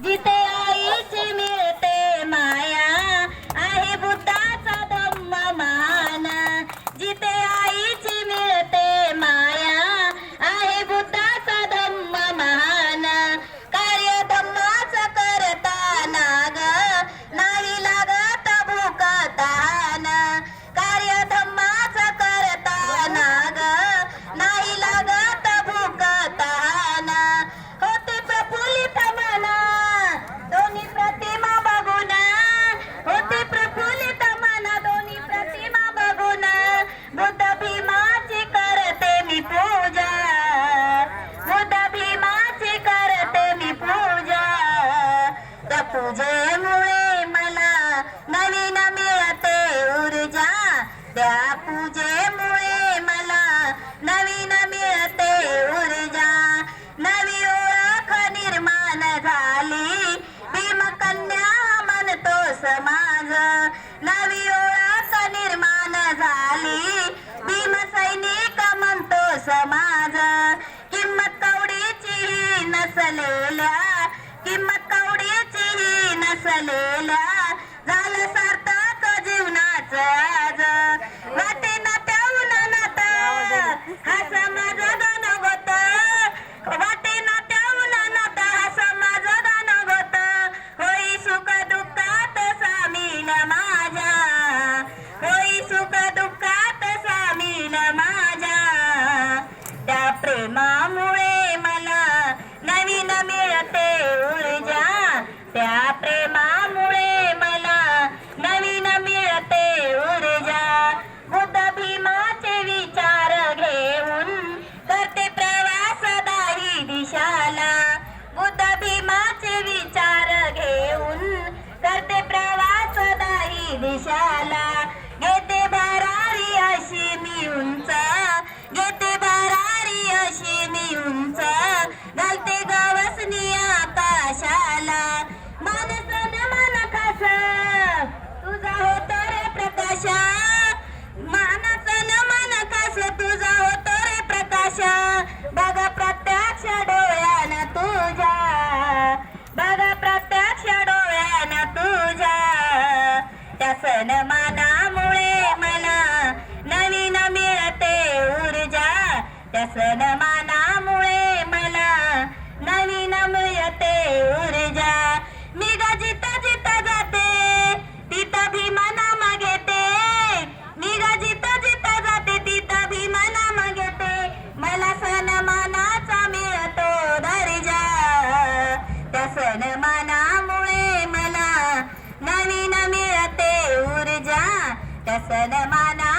जिथे आईची मिळते माया आहे बुद्धाचा धम्म महान जिथे आईची मिळते माया आहे बुद्धाचा धम्म महान कार्य धम्माचं करताना ग नाही लागत भूक तहान कार्य धम्माचं करताना ग नाही लागत भूक तहान होते प्रफुल्लित मना दोन्ही प्रतिमा बघून होते प्रफुल्लित मना दोन्ही प्रतिमा बघून बुद्ध भीमाची करते मी पूजा बुद्ध भीमाची करते मी पूजा त्या पूजेमुळे मला नवीन मिळते ऊर्जा त्या पूजेमुळे मला नवीन मिळते ऊर्जा नवी ओळख निर्माण झाली भीमकन्या म्हणतो समाज नवी ओळख निर्माण झाली भीम सैनिक म्हणतो समाज किंमत कवडीची नसलेल्या किंमत कवडीची नसलेल्या झालं सार्थक जीवनाचं आज वाटे ना त्याहून नात हा समाज गणगोत वाटे ना त्याहून नात हा समाज गणगोत होई सुख दुःखात सामील माझ्या होई सुख दुःखात सामील माझ्या त्या प्रेमामुळे मला नवीन मिळते ऊर्जा त्या प्रेमामुळे मला नवीन मिळते ऊर्जा बुद्ध भीमाचे विचार घेऊन करते प्रवास दाही दिशाला बुद्ध भीमाचे विचार घेऊन करते प्रवास दाही दिशाला घेते भरारी अशी मी उंच घेते भरारी अशी मी उंच घालते गवसनी आकाशाला मानसन मन कस तुझा होतो रे प्रकाश मानसन मन कस तुझा होतो रे प्रकाश बघ प्रत्यक्ष डोळ्यान तुझ्या बघ प्रत्यक्ष डोळ्यान तुझ्या त्या सन्मानामुळे मला नवीन मिळते ऊर्जा त्या सन्मानामुळे मला नवीन मिळते ऊर्जा मी ग जिथं जिथं जाते तिथं भीमा नाम घेते मी ग जिथं जिथं जाते तिथं भीमा नाम घेते मला सन्मानाचा मिळतो दर्जा त्या सन्मानामुळे मला नवीन मिळते ऊर्जा त्या सन्माना